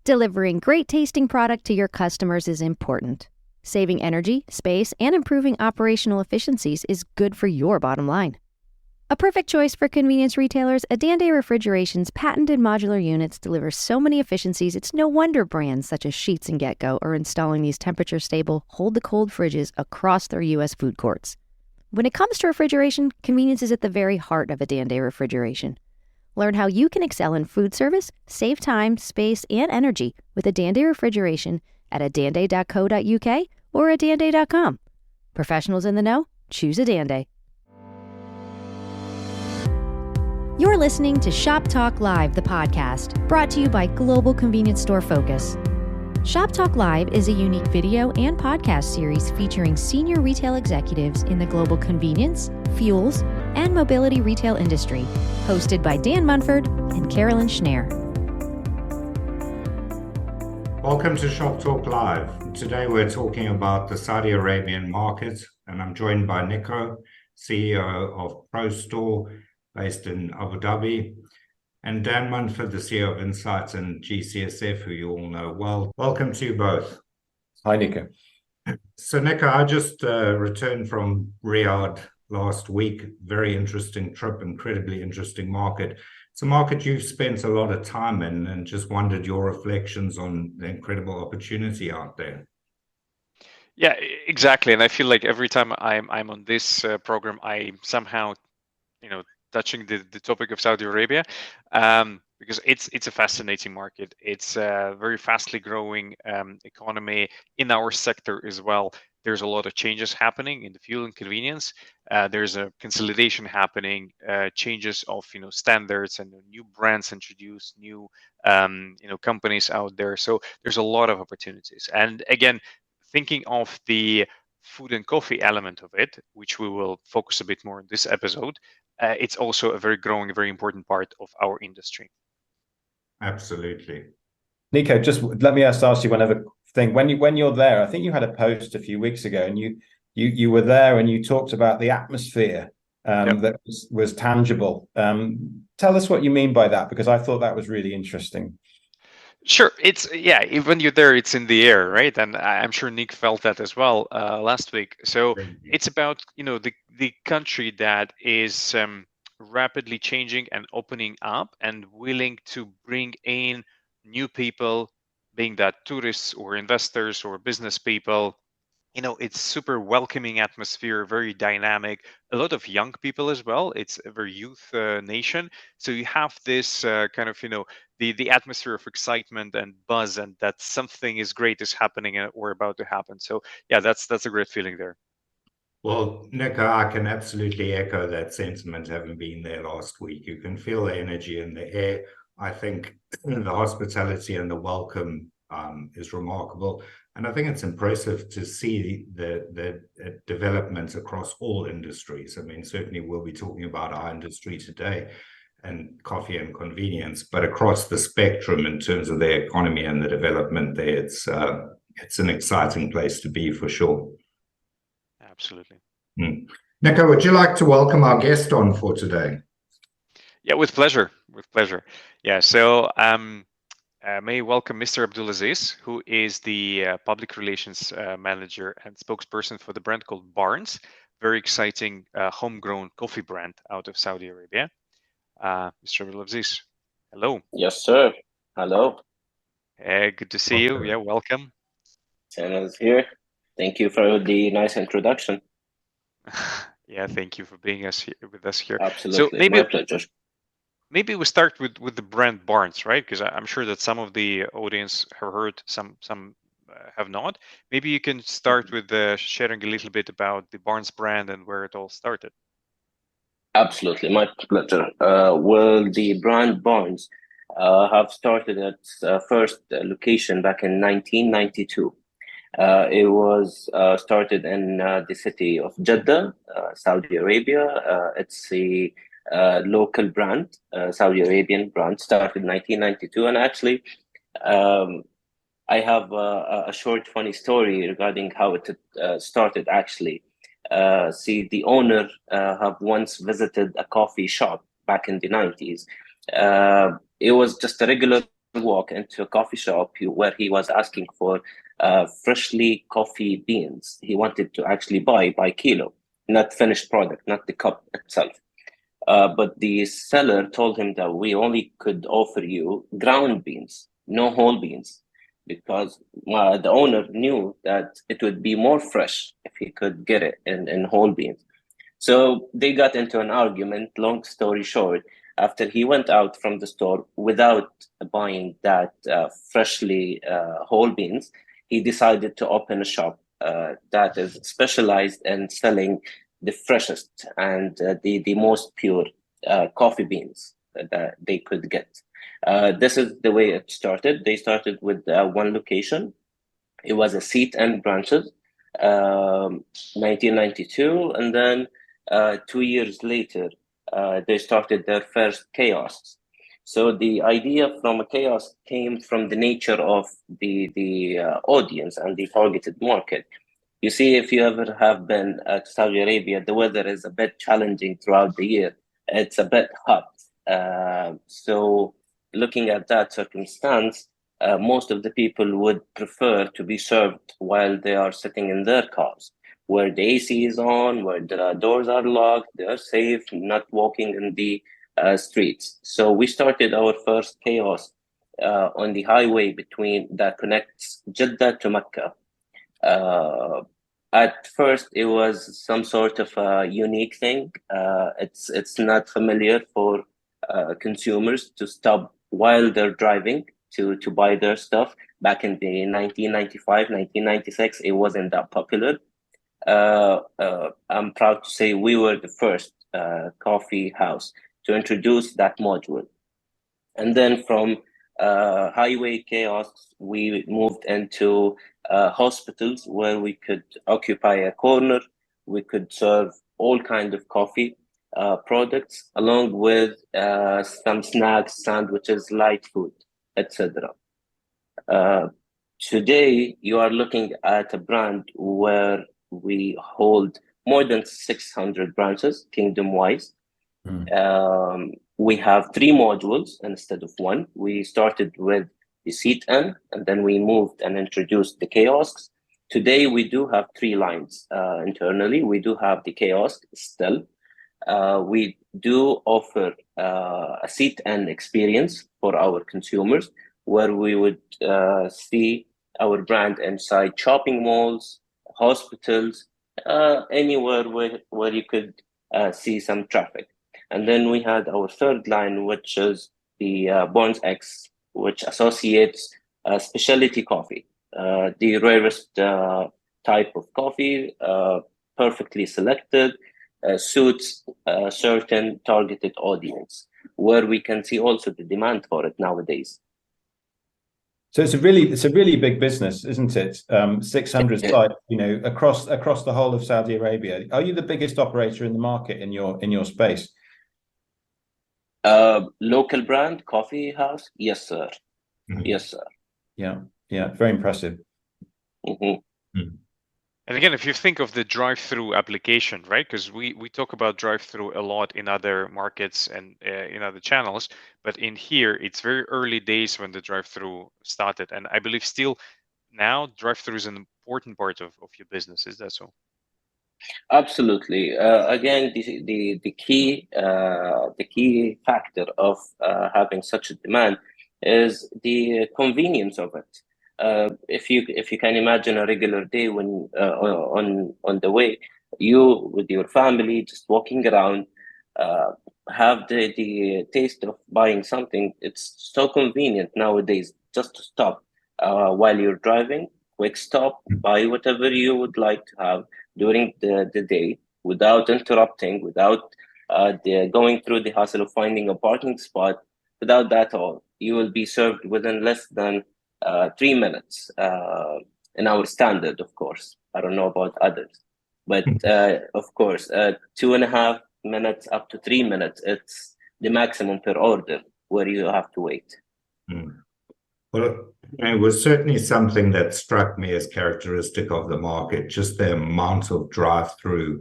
Delivering great tasting product to your customers is important. Saving energy, space, and improving operational efficiencies is good for your bottom line. A perfect choice for convenience retailers, Adande Refrigeration's patented modular units deliver so many efficiencies it's no wonder brands such as Sheetz and GetGo are installing these temperature-stable, hold-to-cold fridges across their U.S. food courts. When it comes to refrigeration, convenience is at the very heart of Adande Refrigeration. Learn how you can excel in food service, save time, space, and energy with Adande Refrigeration at adande.co.uk or adande.com. Professionals in the know, choose Adande. You're listening to Shop Talk Live, the podcast, brought to you by Global Convenience Store Focus. Shop Talk Live is a unique video and podcast series featuring senior retail executives in the global convenience, fuels, and mobility retail industry, hosted by Dan Munford and Carolyn Schneer. Welcome to Shop Talk Live. Today we're talking about the Saudi Arabian market, and I'm joined by Niko, CEO of ProStore, based in Abu Dhabi, and Dan Munford, the CEO of Insights and GCSF, who you all know well. Welcome to you both. Hi, Niko. So, Niko, I just returned from Riyadh last week. Very interesting trip, incredibly interesting market. It's a market you've spent a lot of time in, and just wondered your reflections on the incredible opportunity out there. Yeah, exactly. And I feel like every time I'm on this program, I somehow, touching the topic of Saudi Arabia, because it's a fascinating market. It's a very fastly growing economy in our sector as well. There's a lot of changes happening in the fuel and convenience. There's a consolidation happening, changes of standards and new brands introduced, new companies out there. So there's a lot of opportunities. And again, thinking of the food and coffee element of it, which we will focus a bit more in this episode, it's also a very growing, very important part of our industry. Absolutely. Niko, just let me ask you one other thing. When you're there, I think you had a post a few weeks ago, and you were there and you talked about the atmosphere that was tangible. Tell us what you mean by that, because I thought that was really interesting. Sure. When you're there, it's in the air, right? And I'm sure Nick felt that as well last week. So it's about, the country that is rapidly changing and opening up and willing to bring in new people, being that tourists or investors or business people. It's super welcoming atmosphere, very dynamic, a lot of young people as well. It's a very youth nation. So you have this kind of, the atmosphere of excitement and buzz, and that something is great is happening or about to happen. So yeah, that's a great feeling there. Well, Niko, I can absolutely echo that sentiment, having been there last week. You can feel the energy in the air. I think the hospitality and the welcome is remarkable. And I think it's impressive to see the development across all industries. I mean, certainly we'll be talking about our industry today and coffee and convenience, but across the spectrum in terms of the economy and the development there, it's an exciting place to be for sure. Absolutely. Niko, would you like to welcome our guest on for today? Yeah, with pleasure. Yeah, so may I welcome Mr. Abdulaziz, who is the public relations manager and spokesperson for the brand called Barnes, very exciting homegrown coffee brand out of Saudi Arabia. Mr. Abdulaziz, hello. Yes, sir. Hello. Good to see you. Yeah, welcome. Channel's here. Thank you for the nice introduction. Yeah, thank you for being with us here. Absolutely, so my pleasure. Maybe we start with the brand Barnes, right? Because I'm sure that some of the audience have heard, some have not. Maybe you can start with sharing a little bit about the Barnes brand and where it all started. Absolutely, my pleasure. Well, the brand Barnes have started its first location back in 1992. It was started in the city of Jeddah, Saudi Arabia. It's a local brand, Saudi Arabian brand, started in 1992. And actually, I have a short funny story regarding how it started actually. The owner have once visited a coffee shop back in the 90s. It was just a regular walk into a coffee shop where he was asking for freshly coffee beans. He wanted to actually buy by kilo, not finished product, not the cup itself. But the seller told him that we only could offer you ground beans, no whole beans, because the owner knew that it would be more fresh if he could get it in whole beans. So they got into an argument. Long story short, after he went out from the store without buying that freshly whole beans, he decided to open a shop that is specialized in selling the freshest and the most pure coffee beans that they could get. This is the way it started. They started with one location. It was a seat and branches, 1992, and then 2 years later, they started their first kiosks. So the idea from a kiosk came from the nature of the audience and the targeted market. You see, if you ever have been at Saudi Arabia, the weather is a bit challenging throughout the year. It's a bit hot. So looking at that circumstance, most of the people would prefer to be served while they are sitting in their cars, where the AC is on, where the doors are locked, they are safe, not walking in the streets. So we started our first kiosk on the highway that connects Jeddah to Mecca. At first, it was some sort of a unique thing. It's not familiar for consumers to stop while they're driving to buy their stuff. Back in the 1995, 1996, it wasn't that popular. I'm proud to say we were the first coffee house to introduce that module. And then from highway kiosks, we moved into hospitals where we could occupy a corner. We could serve all kinds of coffee products, along with some snacks, sandwiches, light food, etc. Today, you are looking at a brand where we hold more than 600 branches kingdom-wise. We have 3 modules instead of 1. We started with the seat N, and then we moved and introduced the kiosks. Today, we do have 3 lines internally. We do have the kiosk still. We do offer a seat N experience for our consumers, where we would see our brand inside shopping malls, hospitals, anywhere where you could see some traffic. And then we had our third line, which is the Barnes X, which associates specialty coffee, the rarest type of coffee, perfectly selected, suits a certain targeted audience, where we can see also the demand for it nowadays. So it's a really big business, isn't it? 600 sites, across the whole of Saudi Arabia. Are you the biggest operator in the market in your space? Local brand coffee house? Yes, sir. Mm-hmm. Yes, sir. Yeah, very impressive. Mm-hmm. And again, if you think of the drive-through application, right? Because we talk about drive-through a lot in other markets and in other channels, but in here, it's very early days when the drive-through started. And I believe still now drive-through is an important part of your business. Is that so? Absolutely. Again, the key factor of having such a demand is the convenience of it. If you can imagine a regular day when on the way, you with your family just walking around, have the taste of buying something. It's so convenient nowadays just to stop while you're driving, quick stop, buy whatever you would like to have during the day without interrupting, without going through the hassle of finding a parking spot. Without that all, you will be served within less than 3 minutes in our standard, of course. I don't know about others, but of course, 2.5 minutes up to 3 minutes, it's the maximum per order where you have to wait. Well, it was certainly something that struck me as characteristic of the market, just the amount of drive-through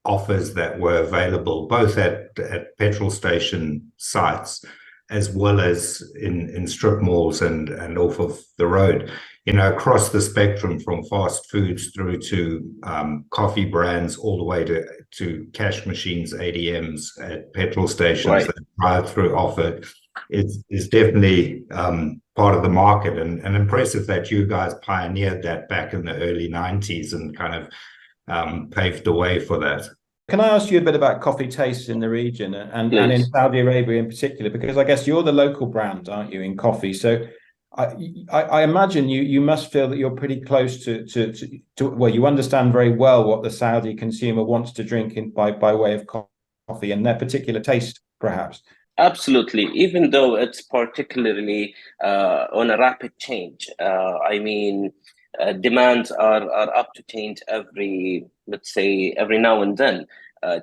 offers that were available, both at petrol station sites as well as in strip malls and off of the road. Across the spectrum, from fast foods through to coffee brands, all the way to cash machines, ADMs at petrol stations Right. that drive-through offer, is definitely part of the market, and impressive that you guys pioneered that back in the early 90s and kind of paved the way for that. Can I ask you a bit about coffee tastes in the region and in Saudi Arabia in particular? Because I guess you're the local brand, aren't you, in coffee? So I imagine you must feel that you're pretty close to well, you understand very well what the Saudi consumer wants to drink by way of coffee and their particular taste, perhaps. Absolutely. Even though it's particularly on a rapid change, demands are up to change every now and then.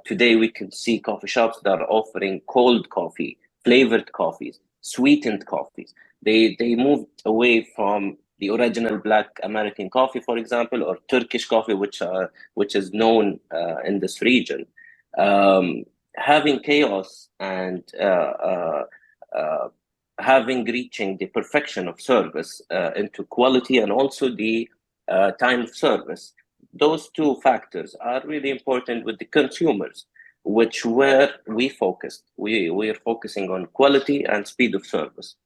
Today we can see coffee shops that are offering cold coffee, flavored coffees, sweetened coffees. They moved away from the original black American coffee, for example, or Turkish coffee, which is known in this region. Having chaos and reaching the perfection of service into quality and also the time of service, those two factors are really important with the consumers, where we focused. We are focusing on quality and speed of service.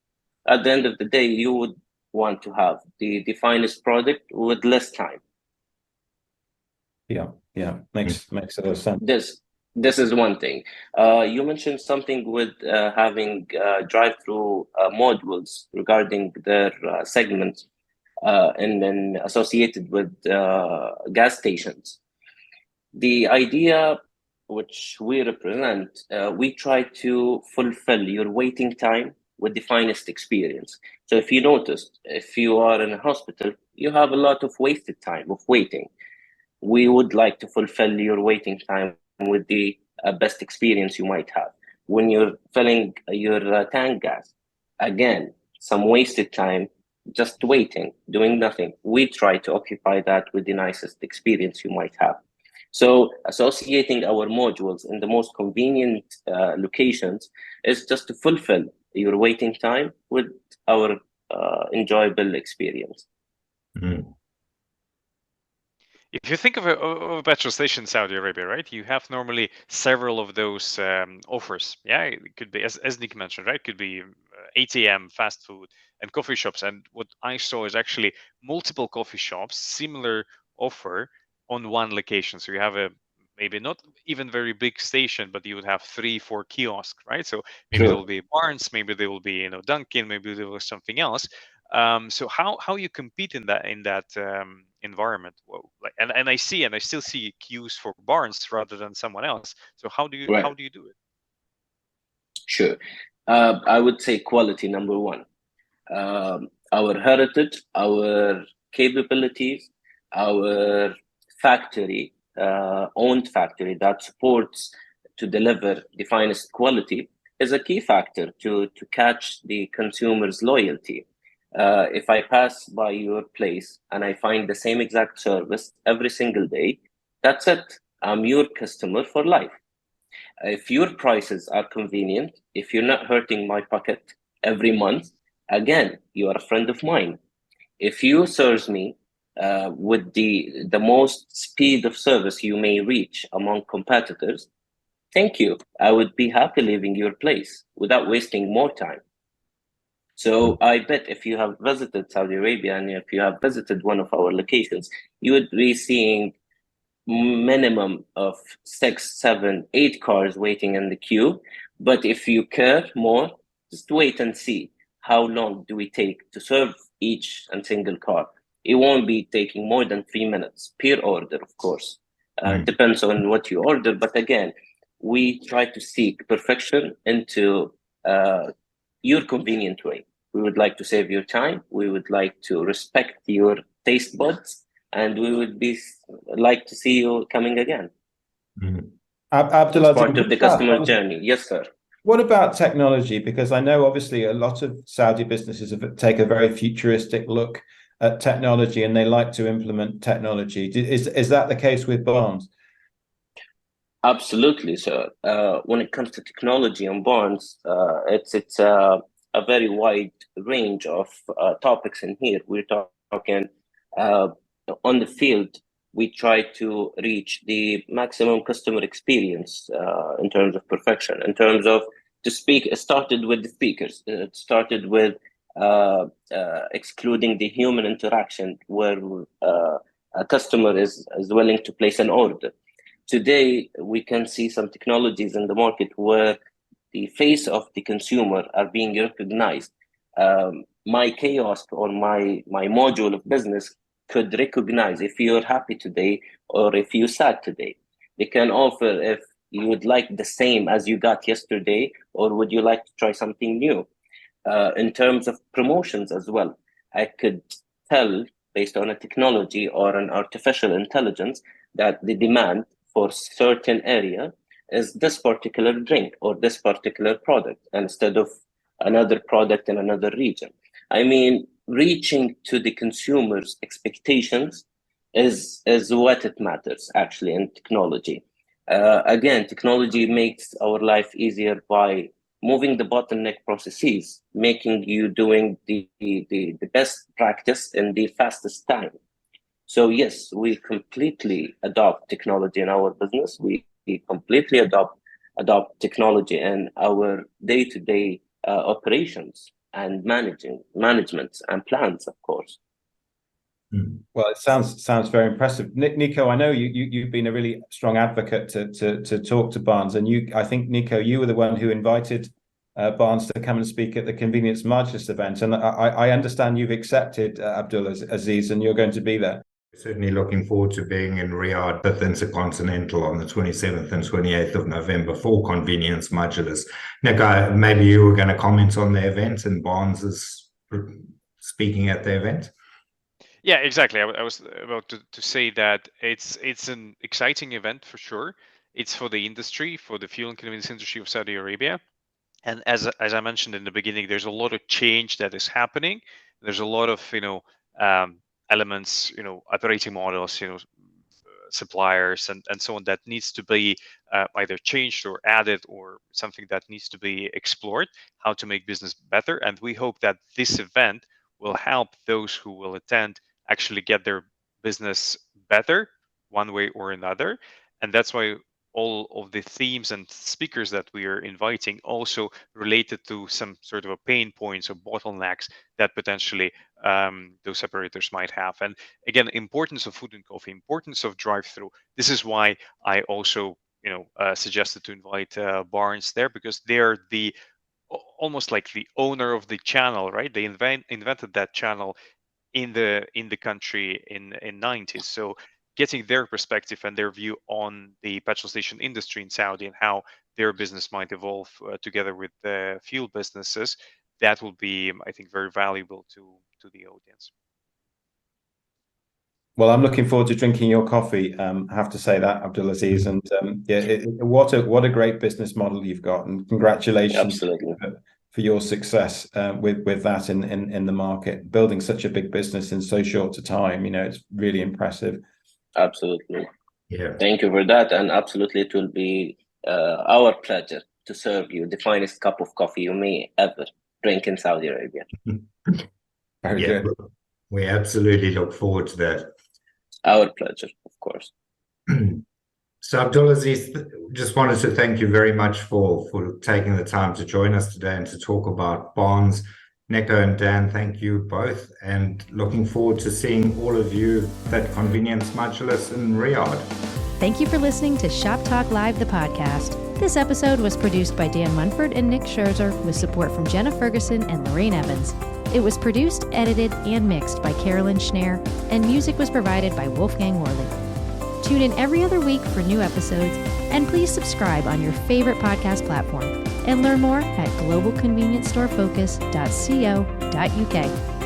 At the end of the day, you would want to have the finest product with less time. Yeah, makes a lot of sense. This is one thing. You mentioned something with having drive-through modules regarding their segments and then associated with gas stations. The idea which we represent, we try to fulfill your waiting time with the finest experience. So if you noticed, if you are in a hospital, you have a lot of wasted time of waiting. We would like to fulfill your waiting time with the best experience you might have. When you're filling your tank gas, again, some wasted time just waiting, doing nothing. We try to occupy that with the nicest experience you might have. So associating our modules in the most convenient locations is just to fulfill your waiting time with our enjoyable experience. Mm. If you think of a petrol station in Saudi Arabia, right, you have normally several of those offers. Yeah, it could be, as Nick mentioned, right, it could be ATM, fast food, and coffee shops. And what I saw is actually multiple coffee shops, similar offer on one location. So you have a maybe not even very big station, but you would have 3-4 kiosks, right? So maybe there will be Barnes, maybe there will be Dunkin', maybe there was something else. So how you compete in that environment? Well, and I still see queues for Barnes rather than someone else. So how do you do it? Sure, I would say quality number one. Our heritage, our capabilities, our factory, owned factory that supports to deliver the finest quality is a key factor to catch the consumer's loyalty. If I pass by your place and I find the same exact service every single day, that's it. I'm your customer for life. If your prices are convenient, if you're not hurting my pocket every month, again, you are a friend of mine. If you serve me with the most speed of service you may reach among competitors, thank you. I would be happy leaving your place without wasting more time. So I bet if you have visited Saudi Arabia and if you have visited one of our locations, you would be seeing minimum of 6, 7, 8 cars waiting in the queue. But if you care more, just wait and see how long do we take to serve each and single car. It won't be taking more than 3 minutes per order, of course. Depends on what you order. But again, we try to seek perfection into your convenient way. We would like to save your time. We would like to respect your taste buds, and we would like to see you coming again. Abdulaziz, part of the customer journey. Yes, sir. What about technology? Because I know obviously a lot of Saudi businesses take a very futuristic look at technology and they like to implement technology. Is that the case with Barnes? Absolutely, sir. When it comes to technology and bonds, it's a very wide range of topics in here. We're talking on the field. We try to reach the maximum customer experience in terms of perfection. In terms of to speak, it started with the speakers. It started with excluding the human interaction, where a customer is willing to place an order. Today, we can see some technologies in the market where the face of the consumer are being recognized. My kiosk or my module of business could recognize if you're happy today or if you're sad today. They can offer if you would like the same as you got yesterday, or would you like to try something new? In terms of promotions as well, I could tell based on a technology or an artificial intelligence that the demand for certain area is this particular drink or this particular product instead of another product in another region. I mean, reaching to the consumer's expectations is what it matters actually in technology. Again, technology makes our life easier by moving the bottleneck processes, making you doing the best practice in the fastest time. So yes, we completely adopt technology in our business. We completely adopt technology in our day-to-day operations and management and plans, of course. Well, it sounds very impressive. Niko, I know you've been a really strong advocate to talk to Barnes, and I think, Niko, you were the one who invited Barnes to come and speak at the Convenience Majlis event, and I understand you've accepted, Abdulaziz, and you're going to be there. Certainly looking forward to being in Riyadh, 5th Intercontinental on the 27th and 28th of November for Convenience Majlis. Niko, maybe you were going to comment on the event, and Barnes is speaking at the event. Yeah, exactly. I was about to say that it's an exciting event for sure. It's for the industry, for the fuel and convenience industry of Saudi Arabia. And as I mentioned in the beginning, there's a lot of change that is happening. There's a lot of elements, operating models, suppliers and so on that needs to be either changed or added, or something that needs to be explored, how to make business better. And we hope that this event will help those who will attend actually get their business better one way or another. And that's why all of the themes and speakers that we are inviting also related to some sort of a pain points or bottlenecks that potentially those operators might have. And again, importance of food and coffee, importance of drive-through. This is why I also suggested to invite Barnes there, because they're almost like the owner of the channel, right? They invented that channel in the country in 90s. So getting their perspective and their view on the petrol station industry in Saudi and how their business might evolve together with the fuel businesses, that will be, I think, very valuable to the audience. Well, I'm looking forward to drinking your coffee. I have to say that, Abdulaziz, and what a great business model you've got, and congratulations for your success with that in the market. Building such a big business in so short a time, it's really impressive. Absolutely. Yeah. Thank you for that, and absolutely, it will be our pleasure to serve you the finest cup of coffee you may ever drink in Saudi Arabia. Very good. We absolutely look forward to that. Our pleasure, of course. So Abdulaziz, just wanted to thank you very much for taking the time to join us today and to talk about Barnes. Niko and Dan, thank you both, and looking forward to seeing all of you at Convenience Majlis in Riyadh. Thank you for listening to Shop Talk Live, the podcast. This episode was produced by Dan Munford and Nick Scherzer with support from Jenna Ferguson and Lorraine Evans. It was produced, edited, and mixed by Carolyn Schneer, and music was provided by Wolfgang Worley. Tune in every other week for new episodes, and please subscribe on your favorite podcast platform. And learn more at globalconveniencestorefocus.co.uk.